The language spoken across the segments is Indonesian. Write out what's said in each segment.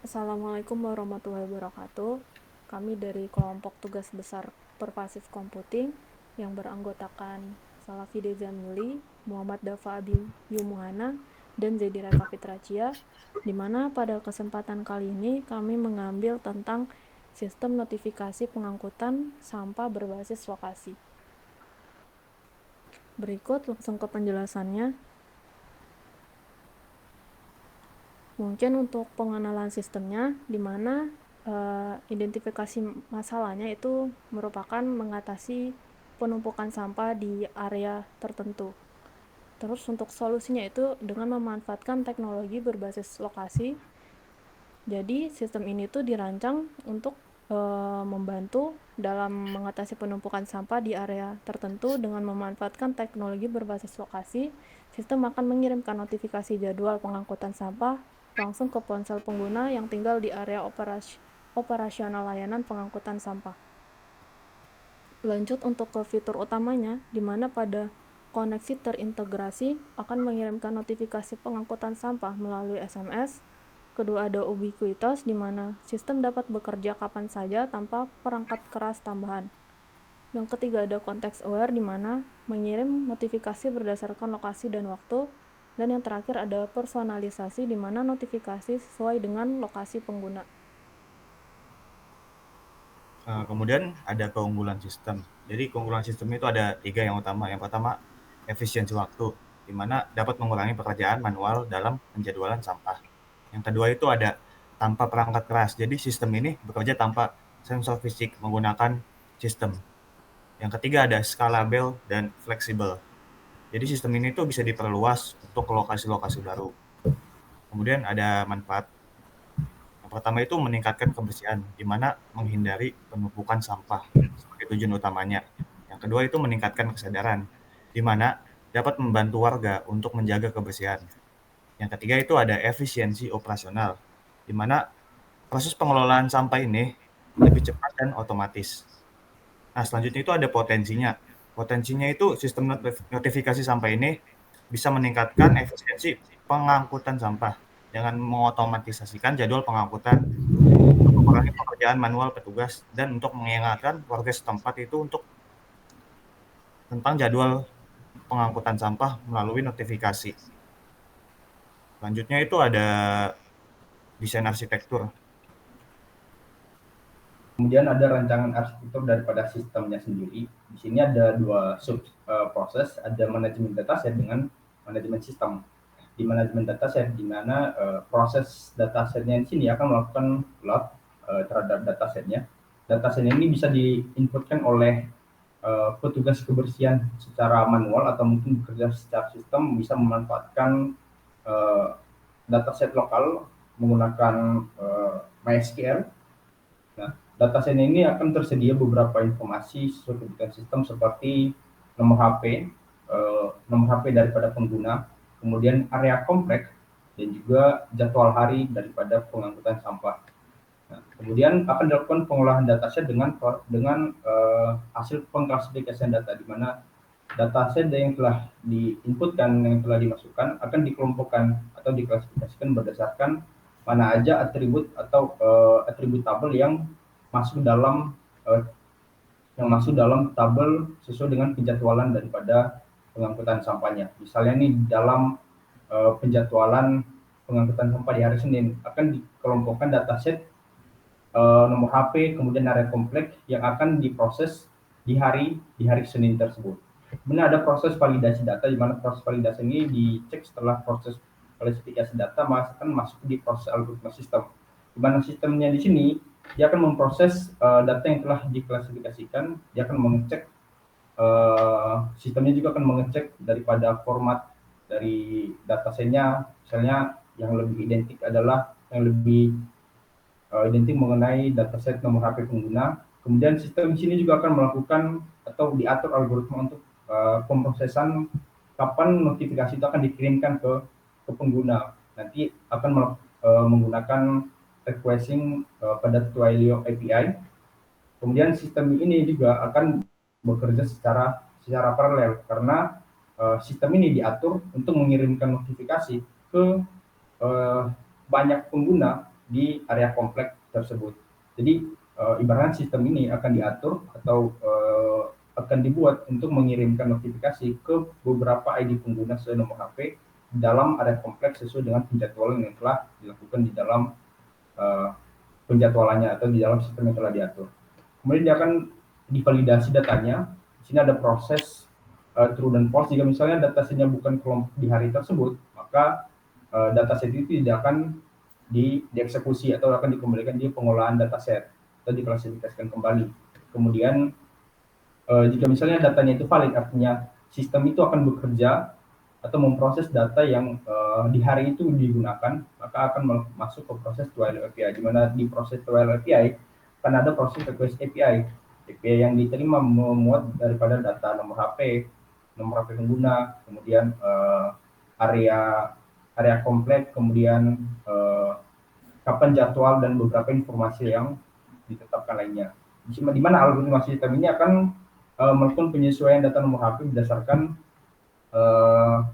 Assalamualaikum warahmatullahi wabarakatuh. Kami dari kelompok tugas besar Pervasive Computing yang beranggotakan Salafi Deza Mili, Muhammad Dafa Abi Yumuhana, dan Zaidi Reka Fitracia, di mana pada kesempatan kali ini kami mengambil tentang sistem notifikasi pengangkutan sampah berbasis lokasi. Berikut langsung ke penjelasannya. Mungkin untuk pengenalan sistemnya, di mana identifikasi masalahnya itu merupakan mengatasi penumpukan sampah di area tertentu. Terus untuk solusinya itu dengan memanfaatkan teknologi berbasis lokasi. Jadi sistem ini tuh dirancang untuk membantu dalam mengatasi penumpukan sampah di area tertentu dengan memanfaatkan teknologi berbasis lokasi. Sistem akan mengirimkan notifikasi jadwal pengangkutan sampah langsung ke ponsel pengguna yang tinggal di area operasional layanan pengangkutan sampah. Lanjut untuk ke fitur utamanya, di mana pada koneksi terintegrasi akan mengirimkan notifikasi pengangkutan sampah melalui SMS. Kedua, ada ubiquitous, di mana sistem dapat bekerja kapan saja tanpa perangkat keras tambahan. Yang ketiga, ada context aware, di mana mengirim notifikasi berdasarkan lokasi dan waktu. Dan yang terakhir ada personalisasi, di mana notifikasi sesuai dengan lokasi pengguna. Kemudian ada keunggulan sistem. Jadi keunggulan sistem itu ada 3 yang utama. Yang pertama, efisiensi waktu, di mana dapat mengurangi pekerjaan manual dalam penjadwalan sampah. Yang kedua itu ada tanpa perangkat keras. Jadi sistem ini bekerja tanpa sensor fisik menggunakan sistem. Yang ketiga ada scalable dan fleksibel. Jadi sistem ini tuh bisa diperluas untuk lokasi-lokasi baru. Kemudian ada manfaat. Yang pertama itu meningkatkan kebersihan, di mana menghindari penumpukan sampah sebagai tujuan utamanya. Yang kedua itu meningkatkan kesadaran, di mana dapat membantu warga untuk menjaga kebersihan. Yang ketiga itu ada efisiensi operasional, di mana proses pengelolaan sampah ini lebih cepat dan otomatis. Nah, selanjutnya itu ada potensinya. Potensinya itu sistem notifikasi sampah ini bisa meningkatkan efisiensi pengangkutan sampah dengan mengotomatisasikan jadwal pengangkutan, mengurangi pekerjaan manual petugas, dan untuk mengingatkan warga setempat itu untuk tentang jadwal pengangkutan sampah melalui notifikasi. Selanjutnya itu ada desain arsitektur. Kemudian ada rancangan arsitektur daripada sistemnya sendiri. Di sini ada dua sub proses, ada manajemen dataset dengan manajemen sistem. Di manajemen dataset, di mana proses datasetnya di sini akan melakukan load terhadap datasetnya. Dataset ini bisa diinputkan oleh petugas kebersihan secara manual atau mungkin bekerja secara sistem, bisa memanfaatkan uh, dataset lokal menggunakan MySQL. Nah, dataset ini akan tersedia beberapa informasi sesuai kebutuhan sistem seperti nomor HP, nomor HP daripada pengguna, kemudian area kompleks, dan juga jadwal hari daripada pengangkutan sampah. Nah, kemudian akan dilakukan pengolahan dataset hasil pengklasifikasian data, di mana dataset yang telah diinputkan, yang telah dimasukkan akan dikelompokkan atau diklasifikasikan berdasarkan mana aja atribut atau atribut tabel masuk dalam uh, yang masuk dalam tabel sesuai dengan penjadwalan daripada pengangkutan sampahnya. Misalnya nih dalam penjadwalan pengangkutan sampah di hari Senin akan dikelompokkan dataset nomor HP, kemudian area kompleks yang akan diproses di hari Senin tersebut. Kemudian ada proses validasi data, di mana proses validasi ini dicek setelah proses klasifikasi data akan masuk di proses algoritma sistem. Di mana sistemnya di sini dia akan memproses data yang telah diklasifikasikan, dia akan mengecek sistemnya juga akan mengecek daripada format dari datasetnya, misalnya yang lebih identik adalah yang lebih identik mengenai dataset nomor HP pengguna. Kemudian sistem di sini juga akan melakukan atau diatur algoritma untuk pemrosesan kapan notifikasi itu akan dikirimkan ke pengguna. Nanti akan menggunakan requesting pada Twilio API. Kemudian sistem ini juga akan bekerja secara paralel karena sistem ini diatur untuk mengirimkan notifikasi ke banyak pengguna di area kompleks tersebut. Jadi ibaratnya sistem ini akan diatur atau akan dibuat untuk mengirimkan notifikasi ke beberapa ID pengguna sesuai nomor HP dalam area kompleks sesuai dengan penjadwalan yang telah dilakukan di dalam penjadwalannya atau di dalam sistem yang telah diatur. Kemudian dia akan divalidasi datanya. Di sini ada proses true dan false. Jika misalnya datasetnya bukan kelompok di hari tersebut, maka dataset itu tidak akan dieksekusi atau akan dikembalikan di pengolahan dataset atau diklasifikasikan kembali. Kemudian jika misalnya datanya itu valid, artinya sistem itu akan bekerja atau memproses data yang di hari itu digunakan, maka akan masuk ke proses trial API, di mana di proses trial API akan ada proses request API. API yang diterima memuat daripada data nomor HP pengguna, kemudian area kompleks, kemudian kapan jadwal dan beberapa informasi yang ditetapkan lainnya. Di mana algoritma sistem ini akan melakukan penyesuaian data nomor HP berdasarkan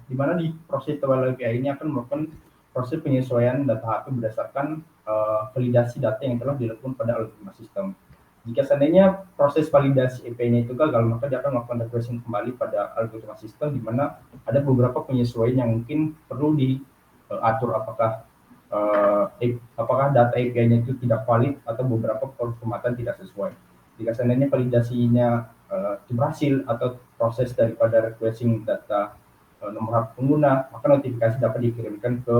di mana di proses trial API ini akan melakukan proses penyesuaian data HP berdasarkan validasi data yang telah dilakukan pada algoritma sistem. Jika seandainya proses validasi API-nya itu gagal, maka dia akan melakukan regression kembali pada algoritma sistem, di mana ada beberapa penyesuaian yang mungkin perlu diatur, apakah data API-nya itu tidak valid atau beberapa formatan tidak sesuai. Jika seandainya validasinya berhasil atau proses daripada requesting data nomor HP pengguna, maka notifikasi dapat dikirimkan ke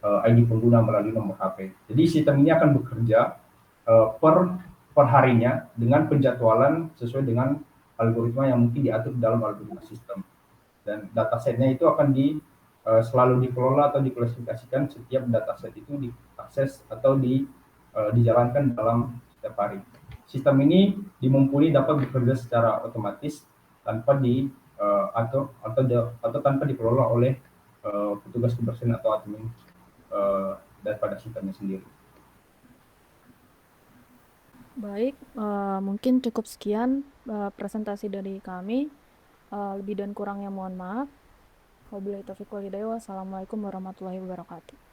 ID pengguna melalui nomor HP. Jadi sistem ini akan bekerja per harinya dengan penjadwalan sesuai dengan algoritma yang mungkin diatur dalam algoritma sistem. Dan datasetnya itu akan selalu dikelola atau diklasifikasikan setiap dataset itu diakses atau dijalankan dalam setiap hari. Sistem ini dimumpuni dapat bekerja secara otomatis tanpa diatur atau tanpa dikelola oleh petugas kebersihan atau admin daripada sistemnya sendiri. Baik, mungkin cukup sekian presentasi dari kami. Lebih dan kurangnya mohon maaf. Wabillahi taufiq wal hidayah. Wassalamualaikum warahmatullahi wabarakatuh.